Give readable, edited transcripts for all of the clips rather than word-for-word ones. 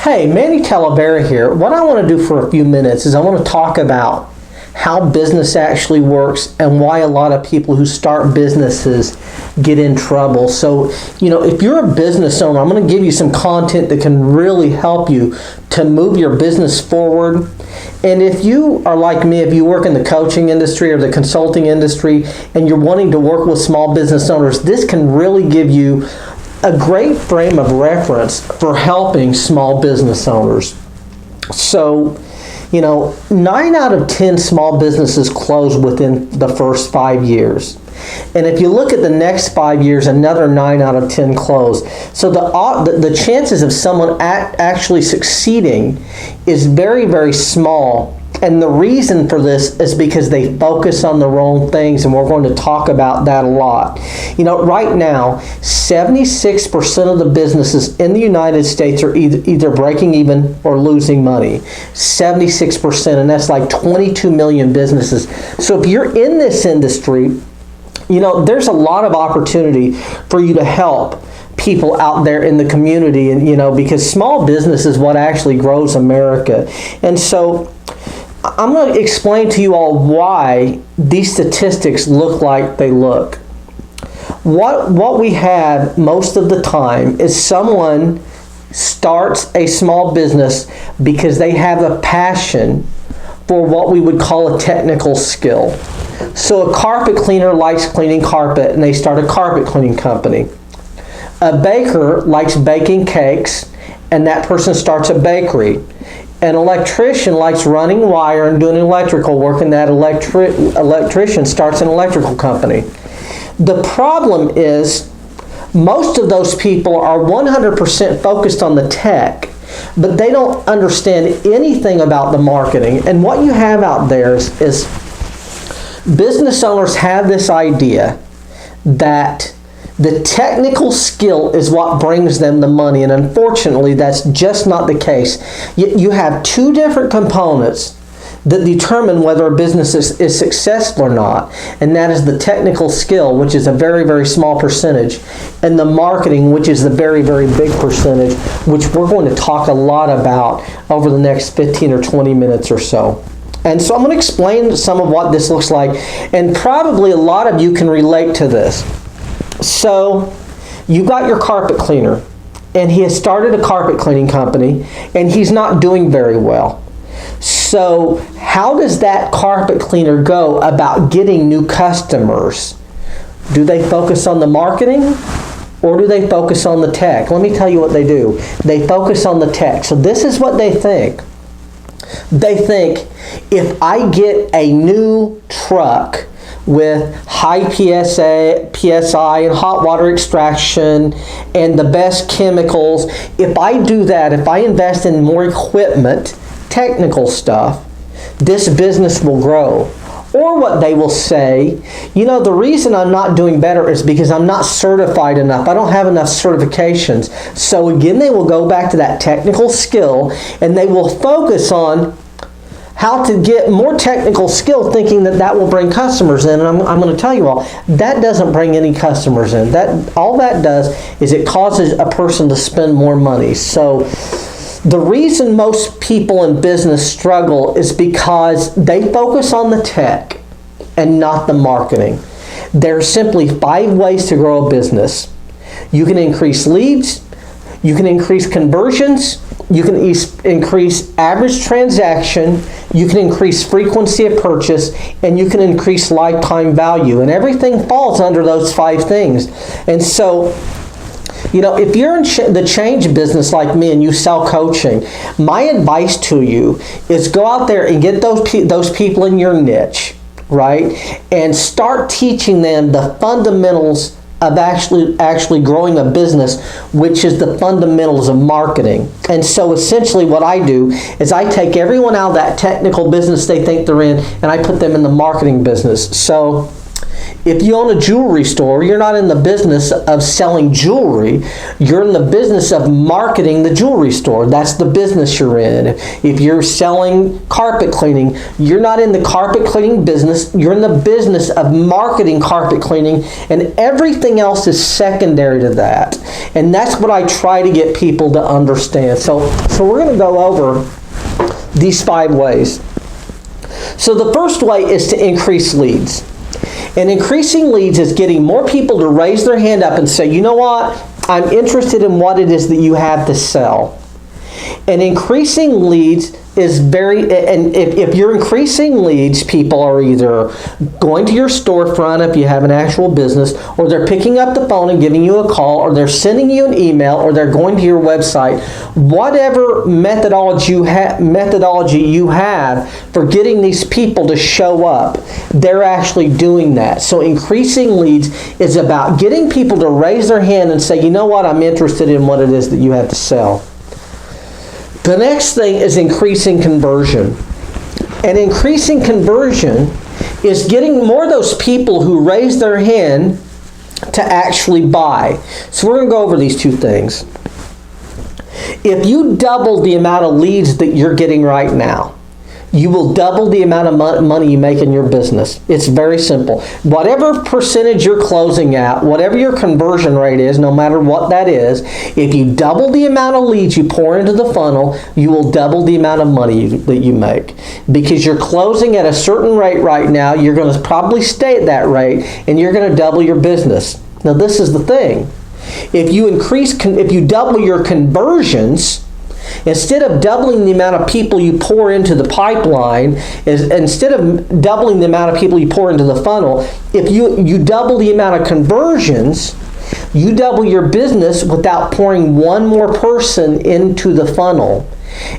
Hey, Manny Talavera here. What I want to do for a few minutes is I want to talk about how business actually works and why a lot of people who start businesses get in trouble. So, if you're a business owner, I'm going to give you some content that can really help you to move your business forward. And if you are like me, if you work in the coaching industry or the consulting industry and you're wanting to work with small business owners, this can really give you a great frame of reference for helping small business owners. So, 9 out of 10 small businesses close within the first 5 years. And if you look at the next 5 years, another 9 out of 10 close. So the chances of someone actually succeeding is very, very small. And the reason for this is because they focus on the wrong things, and we're going to talk about that a lot. Right now, 76% of the businesses in the United States are either breaking even or losing money. 76%, and that's like 22 million businesses. So if you're in this industry, there's a lot of opportunity for you to help people out there in the community, and because small business is what actually grows America. And so I'm going to explain to you all why these statistics look like they look. What we have most of the time is someone starts a small business because they have a passion for what we would call a technical skill. So a carpet cleaner likes cleaning carpet and they start a carpet cleaning company. A baker likes baking cakes and that person starts a bakery. An electrician likes running wire and doing electrical work, and that electrician starts an electrical company. The problem is most of those people are 100% focused on the tech, but they don't understand anything about the marketing. And what you have out there is business owners have this idea that the technical skill is what brings them the money, and unfortunately that's just not the case. You have two different components that determine whether a business is successful or not, and that is the technical skill, which is a very, very small percentage, and the marketing, which is the very, very big percentage, which we're going to talk a lot about over the next 15 or 20 minutes or so. And so I'm going to explain some of what this looks like, and probably a lot of you can relate to this. So you got your carpet cleaner, and he has started a carpet cleaning company, and he's not doing very well. So how does that carpet cleaner go about getting new customers? Do they focus on the marketing, or do they focus on the tech? Let me tell you what they do. They focus on the tech. So this is what they think. They think, if I get a new truck with high PSI and hot water extraction and the best chemicals, if I do that, if I invest in more equipment, technical stuff, this business will grow. Or what they will say, the reason I'm not doing better is because I'm not certified enough. I don't have enough certifications. So again, they will go back to that technical skill, and they will focus on how to get more technical skill, thinking that will bring customers in. And I'm going to tell you all, that doesn't bring any customers in. All that does is it causes a person to spend more money. So the reason most people in business struggle is because they focus on the tech and not the marketing. There are simply 5 ways to grow a business. You can increase leads, you can increase conversions, you can increase average transaction, you can increase frequency of purchase, and you can increase lifetime value. And everything falls under those 5 things. And so, if you're in the change business like me and you sell coaching, my advice to you is go out there and get those people in your niche, right? And start teaching them the fundamentals of actually growing a business, which is the fundamentals of marketing. And so essentially what I do is I take everyone out of that technical business they think they're in, and I put them in the marketing business. So If you own a jewelry store, you're not in the business of selling jewelry. You're in the business of marketing the jewelry store. That's the business you're in. If you're selling carpet cleaning, you're not in the carpet cleaning business. You're in the business of marketing carpet cleaning, and everything else is secondary to that. And that's what I try to get people to understand. So we're going to go over these 5 ways. So the first way is to increase leads. And increasing leads is getting more people to raise their hand up and say, you know what, I'm interested in what it is that you have to sell. And increasing leads is and if you're increasing leads, people are either going to your storefront if you have an actual business, or they're picking up the phone and giving you a call, or they're sending you an email, or they're going to your website. Whatever methodology you have for getting these people to show up, they're actually doing that. So increasing leads is about getting people to raise their hand and say, you know what, I'm interested in what it is that you have to sell. The next thing is increasing conversion. And increasing conversion is getting more of those people who raise their hand to actually buy. So we're going to go over these 2 things. If you double the amount of leads that you're getting right now, you will double the amount of money you make in your business. It's very simple. Whatever percentage you're closing at, whatever your conversion rate is, no matter what that is, if you double the amount of leads you pour into the funnel, you will double the amount of money that you make. Because you're closing at a certain rate right now, you're going to probably stay at that rate, and you're going to double your business. Now this is the thing. If you double your conversions, instead of doubling the amount of people you pour into the pipeline, instead of doubling the amount of people you pour into the funnel, if you double the amount of conversions, you double your business without pouring one more person into the funnel.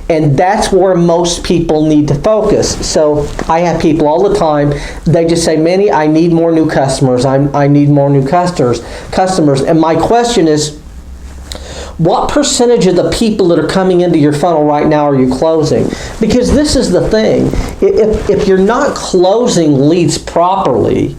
And that's where most people need to focus. So I have people all the time, they just say, Manny, I need more new customers. I need more new customers. And my question is, what percentage of the people that are coming into your funnel right now are you closing? Because this is the thing. If you're not closing leads properly,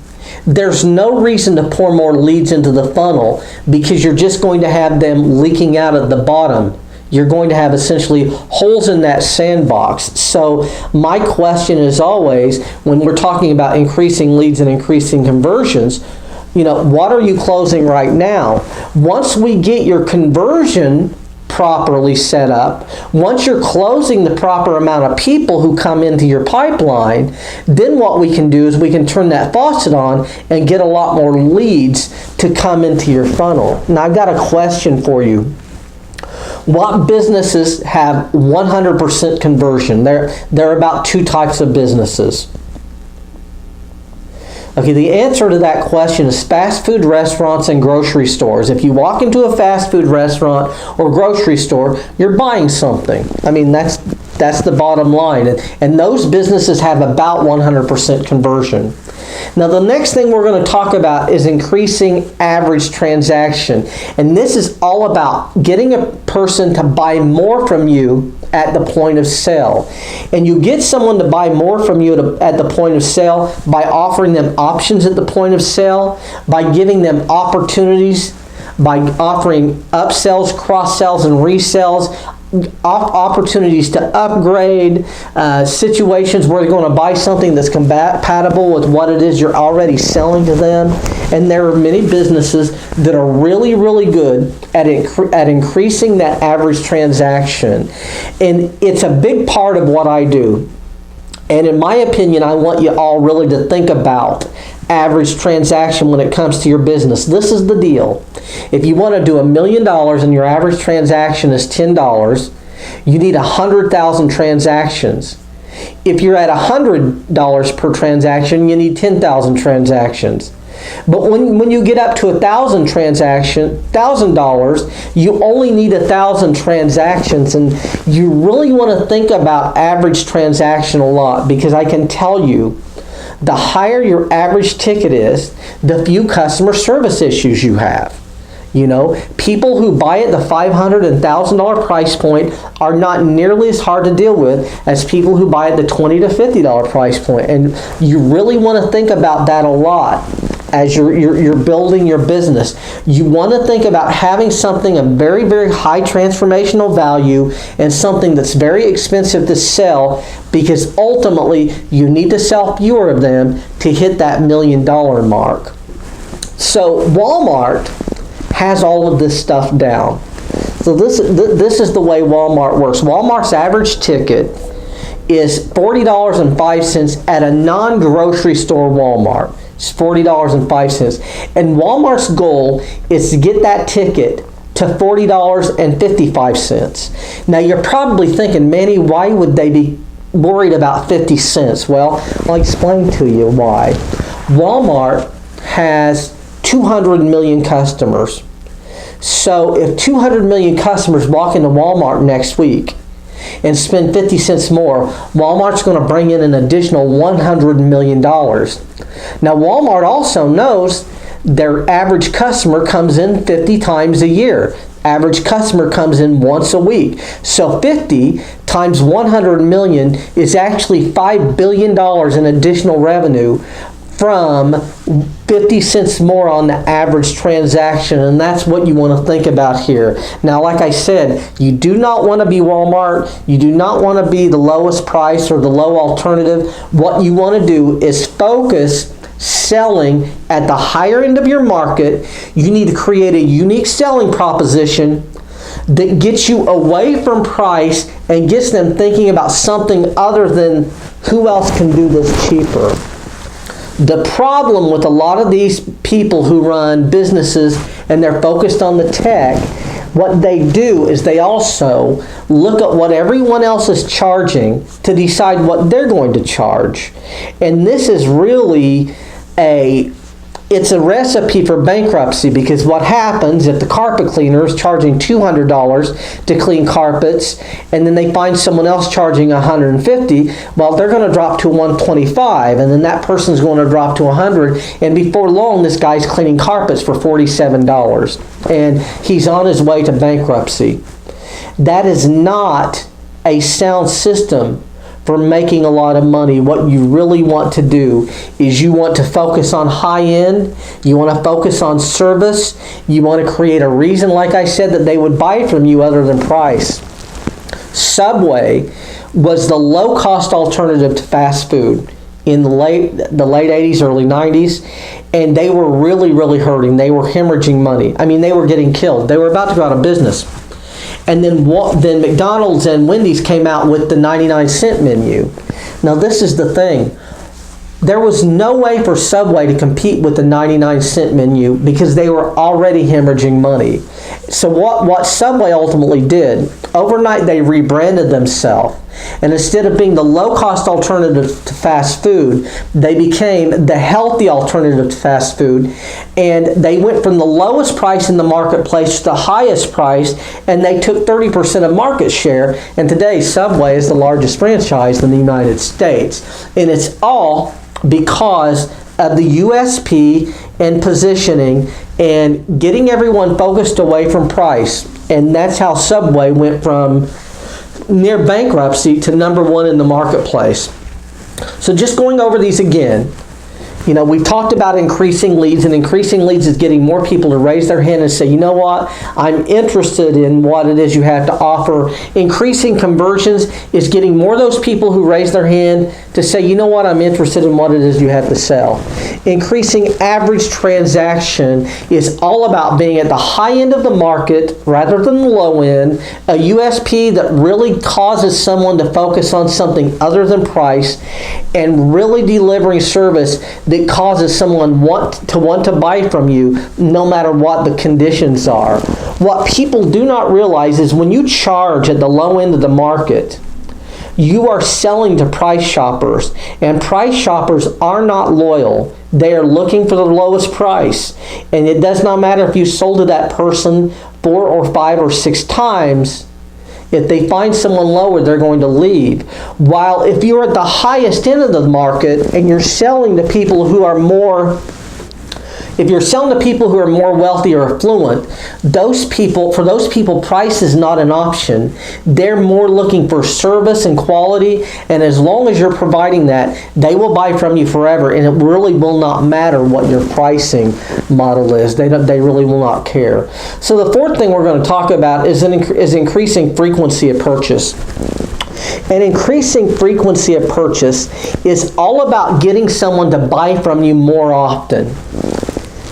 there's no reason to pour more leads into the funnel, because you're just going to have them leaking out at the bottom. You're going to have essentially holes in that sandbox. So my question is always, when we're talking about increasing leads and increasing conversions, what are you closing right now? Once we get your conversion properly set up, once you're closing the proper amount of people who come into your pipeline, then what we can do is we can turn that faucet on and get a lot more leads to come into your funnel. Now I've got a question for you. What businesses have 100% conversion? There are about 2 types of businesses. Okay, the answer to that question is fast food restaurants and grocery stores. If you walk into a fast food restaurant or grocery store, you're buying something. I mean, that's the bottom line. And those businesses have about 100% conversion. Now, the next thing we're going to talk about is increasing average transaction. And this is all about getting a person to buy more from you at the point of sale. And you get someone to buy more from you at the point of sale by offering them options at the point of sale, by giving them opportunities, by offering upsells, cross-sells, and resells, opportunities to upgrade, situations where they're going to buy something that's compatible with what it is you're already selling to them. And there are many businesses that are really, really good at increasing that average transaction. And it's a big part of what I do. And in my opinion, I want you all really to think about average transaction when it comes to your business. This is the deal. If you want to do $1 million and your average transaction is $10, you need 100,000 transactions. If you're at $100 per transaction, you need 10,000 transactions. But when you get up to $1,000, you only need 1,000 transactions, and you really want to think about average transaction a lot, because I can tell you, the higher your average ticket is, the few customer service issues you have. People who buy at the $500 and $1,000 price point are not nearly as hard to deal with as people who buy at the $20 to $50 price point. And you really want to think about that a lot as you're building your business. You want to think about having something of very, very high transformational value and something that's very expensive to sell, because ultimately you need to sell fewer of them to hit that $1 million mark. So Walmart has all of this stuff down. So this is the way Walmart works. Walmart's average ticket is $40.05 at a non-grocery store Walmart. It's $40.05. And Walmart's goal is to get that ticket to $40.55. Now you're probably thinking, Manny, why would they be worried about 50 cents? Well, I'll explain to you why. Walmart has 200 million customers. So if 200 million customers walk into Walmart next week and spend 50 cents more, Walmart's going to bring in an additional $100 million. Now Walmart also knows their average customer comes in 50 times a year. Average customer comes in once a week. So 50 times 100 million is actually $5 billion in additional revenue from 50 cents more on the average transaction, and that's what you want to think about here. Now, like I said, you do not want to be Walmart. You do not want to be the lowest price or the low alternative. What you want to do is focus selling at the higher end of your market. You need to create a unique selling proposition that gets you away from price and gets them thinking about something other than who else can do this cheaper. The problem with a lot of these people who run businesses and they're focused on the tech, what they do is they also look at what everyone else is charging to decide what they're going to charge. And this is really it's a recipe for bankruptcy, because what happens if the carpet cleaner is charging $200 to clean carpets and then they find someone else charging $150, well, they're going to drop to $125, and then that person's going to drop to $100, and before long this guy's cleaning carpets for $47 and he's on his way to bankruptcy. That is not a sound system for making a lot of money. What you really want to do is you want to focus on high end, you want to focus on service, you want to create a reason, like I said, that they would buy from you other than price. Subway was the low-cost alternative to fast food in the late 80s, early 90s, and they were really, really hurting. They were hemorrhaging money. I mean, they were getting killed. They were about to go out of business. And then McDonald's and Wendy's came out with the 99-cent menu. Now this is the thing. There was no way for Subway to compete with the 99-cent menu because they were already hemorrhaging money. So what Subway ultimately did, overnight they rebranded themselves. And instead of being the low-cost alternative to fast food, they became the healthy alternative to fast food. And they went from the lowest price in the marketplace to the highest price, and they took 30% of market share. And today, Subway is the largest franchise in the United States. And it's all because of the USP and positioning and getting everyone focused away from price. And that's how Subway went from near bankruptcy to #1 in the marketplace. So just going over these again, we've talked about increasing leads, and increasing leads is getting more people to raise their hand and say, you know what, I'm interested in what it is you have to offer. Increasing conversions is getting more of those people who raise their hand to say, you know what, I'm interested in what it is you have to sell. Increasing average transaction is all about being at the high end of the market rather than the low end, a USP that really causes someone to focus on something other than price, and really delivering service that causes someone want to buy from you no matter what the conditions are. What people do not realize is when you charge at the low end of the market, you are selling to price shoppers, and price shoppers are not loyal. They are looking for the lowest price, and it does not matter if you sold to that person 4 or 5 or 6 times. If they find someone lower, they're going to leave. While if you're at the highest end of the market and you're selling to people who are more If you're selling to people who are more wealthy or affluent, for those people, price is not an option. They're more looking for service and quality, and as long as you're providing that, they will buy from you forever, and it really will not matter what your pricing model is. They really will not care. So the fourth thing we're going to talk about is increasing frequency of purchase. And increasing frequency of purchase is all about getting someone to buy from you more often.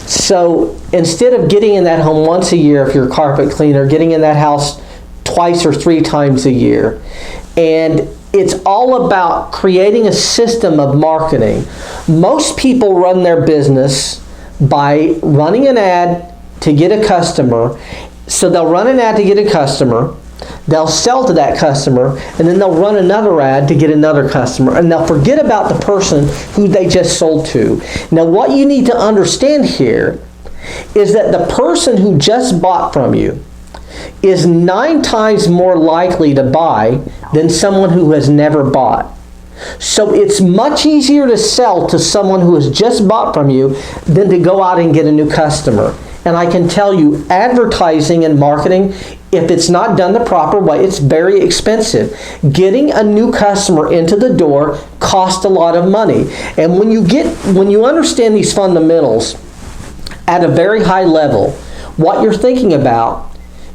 So instead of getting in that home once a year, if you're a carpet cleaner, getting in that house twice or 3 times a year. And it's all about creating a system of marketing. Most people run their business by running an ad to get a customer. So they'll run an ad to get a customer, they'll sell to that customer, and then they'll run another ad to get another customer, and they'll forget about the person who they just sold to. Now, what you need to understand here is that the person who just bought from you is 9 times more likely to buy than someone who has never bought. So it's much easier to sell to someone who has just bought from you than to go out and get a new customer. And I can tell you, advertising and marketing, if it's not done the proper way, it's very expensive. Getting a new customer into the door costs a lot of money. And when you understand these fundamentals at a very high level, what you're thinking about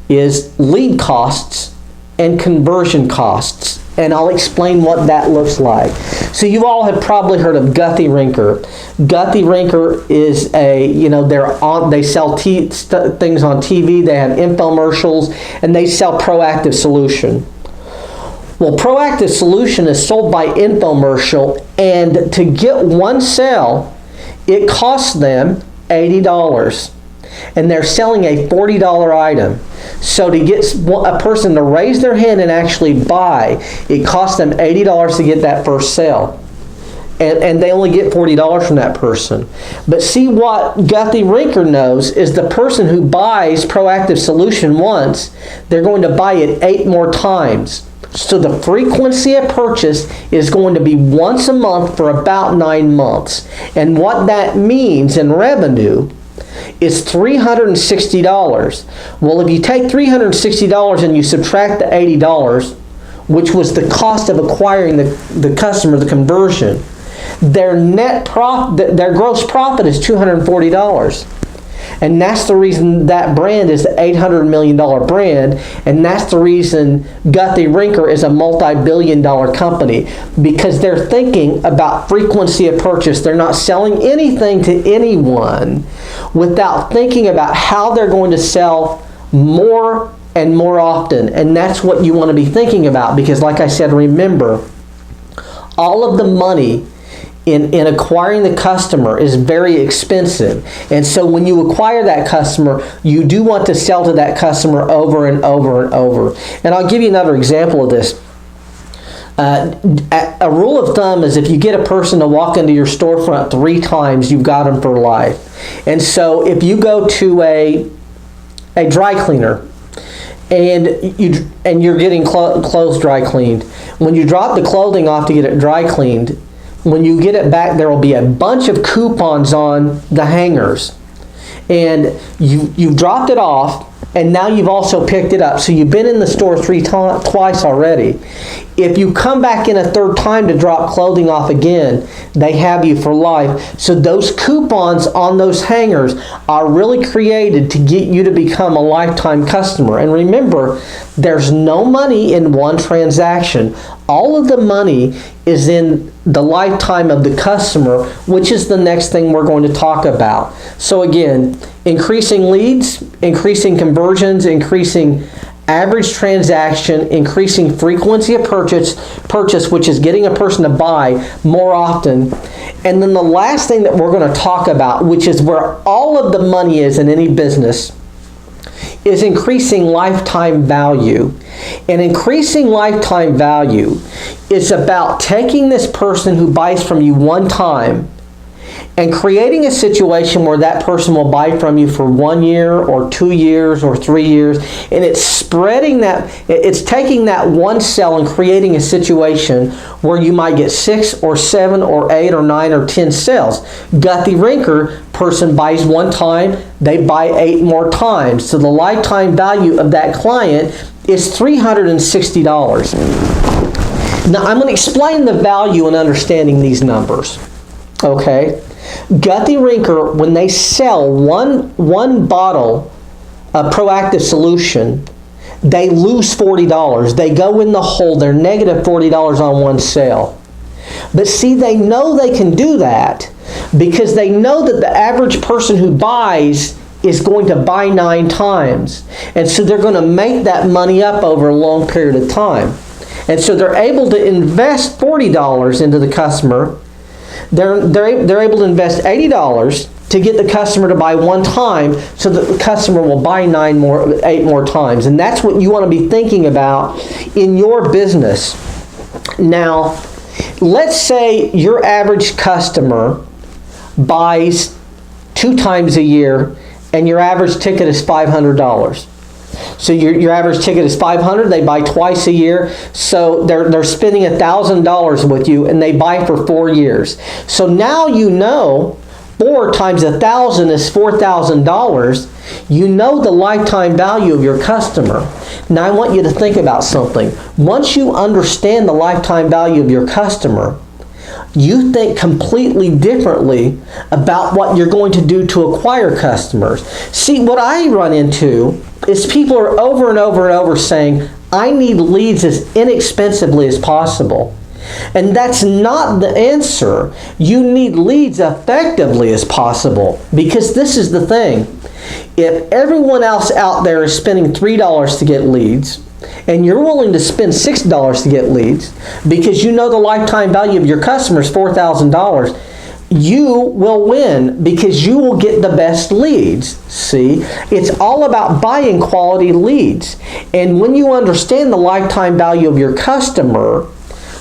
is lead costs and conversion costs. And I'll explain what that looks like. So you all have probably heard of Guthy-Rinker. Guthy-Rinker is they sell things on TV, they have infomercials, and they sell Proactive Solution. Well, Proactive Solution is sold by infomercial, and to get one sale, it costs them $80. And they're selling a $40 item. So to get a person to raise their hand and actually buy, it costs them $80 to get that first sale. And they only get $40 from that person. But see, what Guthy-Rinker knows is the person who buys Proactive Solution once, they're going to buy it 8 more times. So the frequency of purchase is going to be once a month for about 9 months. And what that means in revenue is $360. Well, if you take $360 and you subtract the $80, which was the cost of acquiring the customer, the conversion, their gross profit is $240. And that's the reason that brand is the $800 million brand, and that's the reason Guthy-Rinker is a multi-billion-dollar company, because they're thinking about frequency of purchase. They're not selling anything to anyone without thinking about how they're going to sell more and more often. And that's what you want to be thinking about, because like I said, remember, all of the money in acquiring the customer is very expensive. And so when you acquire that customer, you do want to sell to that customer over and over and over. And I'll give you another example of this. A rule of thumb is if you get a person to walk into your storefront 3 times, you've got them for life. And so if you go to a dry cleaner, and you're getting clothes dry cleaned, when you drop the clothing off to get it dry cleaned, when you get it back, there will be a bunch of coupons on the hangers. And you've dropped it off, and now you've also picked it up. So you've been in the store twice already. If you come back in a 3rd time to drop clothing off again, they have you for life. So those coupons on those hangers are really created to get you to become a lifetime customer. And remember, there's no money in one transaction. All of the money is in the lifetime of the customer, which is the next thing we're going to talk about. So again, increasing leads, increasing conversions, increasing average transaction, increasing frequency of purchase, which is getting a person to buy more often. And then the last thing that we're going to talk about, which is where all of the money is in any business, is increasing lifetime value. And increasing lifetime value is about taking this person who buys from you one time and creating a situation where that person will buy from you for 1 year or 2 years or 3 years, and it's spreading that, it's taking that one sale and creating a situation where you might get 6 or 7 or 8 or 9 or 10 sales. Guthy Rinker, person buys one time, they buy 8 more times. So the lifetime value of that client is $360. Now I'm going to explain the value in understanding these numbers. Okay? Guthy Rinker, when they sell one bottle of Proactive Solution, they lose $40. They go in the hole. They're negative $40 on one sale. But see, they know they can do that because they know that the average person who buys is going to buy 9 times. And so they're going to make that money up over a long period of time. And so they're able to invest $40 into the customer. They're able to invest $80 to get the customer to buy one time, so that the customer will buy 8 more times. And that's what you want to be thinking about in your business. Now, let's say your average customer buys 2 times a year and your average ticket is $500. So your average ticket is $500. They buy twice a year, so they're spending $1,000 with you, and they buy for 4 years. So now you know 4 times 1,000 is $4,000. You know the lifetime value of your customer. Now I want you to think about something. Once you understand the lifetime value of your customer, you think completely differently about what you're going to do to acquire customers. See, what I run into is people are over and over and over saying, I need leads as inexpensively as possible. And that's not the answer. You need leads effectively as possible, because this is the thing. If everyone else out there is spending $3 to get leads, and you're willing to spend $6 to get leads because you know the lifetime value of your customer is $4,000, you will win because you will get the best leads. See, it's all about buying quality leads. And when you understand the lifetime value of your customer,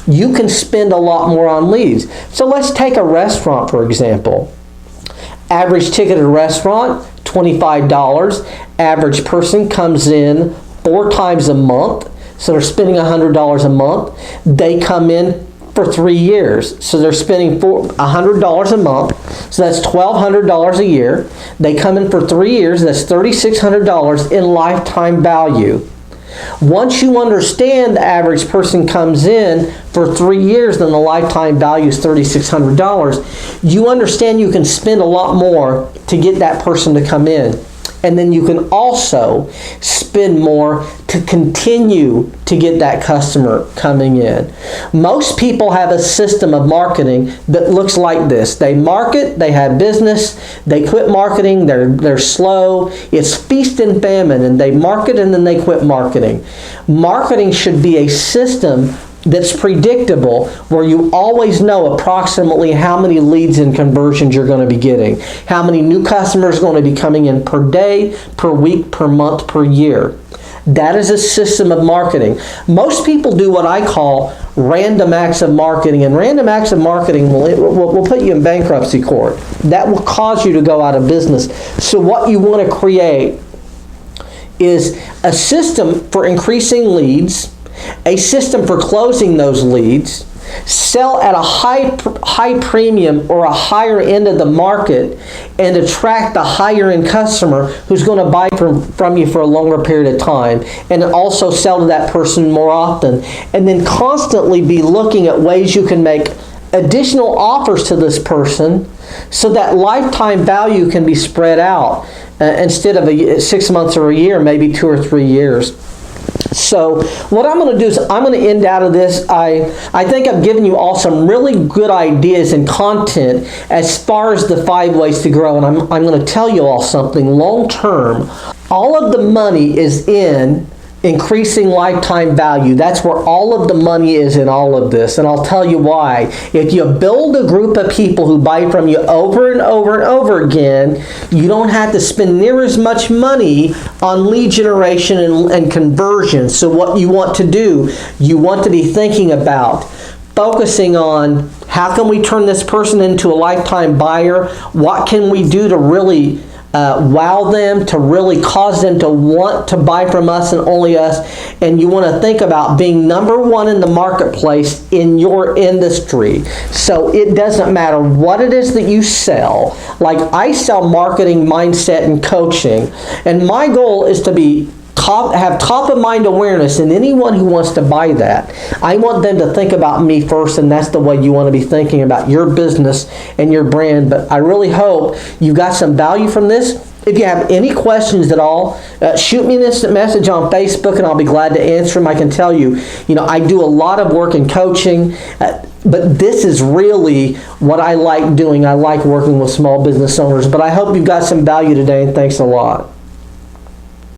you can spend a lot more on leads. So let's take a restaurant, for example. Average ticket at a restaurant, $25. Average person comes in 4 times a month, so they're spending $100 a month. They come in for 3 years, so they're spending $100 a month, so that's $1,200 a year. They come in for 3 years, that's $3,600 in lifetime value. Once you understand the average person comes in for 3 years, then the lifetime value is $3,600. You understand you can spend a lot more to get that person to come in. And then you can also spend more to continue to get that customer coming in. Most people have a system of marketing that looks like this. They market, they have business, they quit marketing, they're slow. It's feast and famine, and they market and then they quit marketing. Marketing should be a system that's predictable, where you always know approximately how many leads and conversions you're going to be getting, how many new customers are going to be coming in per day, per week, per month, per year. That is a system of marketing. Most people do what I call random acts of marketing, and random acts of marketing will put you in bankruptcy court. That will cause you to go out of business. So what you want to create is a system for increasing leads, a system for closing those leads, sell at a high premium or a higher end of the market, and attract a higher end customer who's going to buy from you for a longer period of time, and also sell to that person more often. And then constantly be looking at ways you can make additional offers to this person so that lifetime value can be spread out instead of 6 months or a year, maybe 2 or 3 years. So what I'm going to do is I'm going to end out of this. I think I've given you all some really good ideas and content as far as the 5 ways to grow. And I'm going to tell you all something. Long term, all of the money is in increasing lifetime value. That's where all of the money is in all of this. And I'll tell you why. If you build a group of people who buy from you over and over and over again, you don't have to spend near as much money on lead generation and conversion. So what you want to do, you want to be thinking about focusing on How can we turn this person into a lifetime buyer? What can we do to really wow them, to really cause them to want to buy from us and only us? And you want to think about being number one in the marketplace in your industry. So it doesn't matter what it is that you sell. Like I sell marketing, mindset, and coaching. And my goal is to be have top of mind awareness, and anyone who wants to buy that, I want them to think about me first, and that's the way you want to be thinking about your business and your brand. But I really hope you got some value from this. If you have any questions at all, shoot me an instant message on Facebook and I'll be glad to answer them. I can tell you, I do a lot of work in coaching, but this is really what I like doing. I like working with small business owners. But I hope you got some value today, and thanks a lot.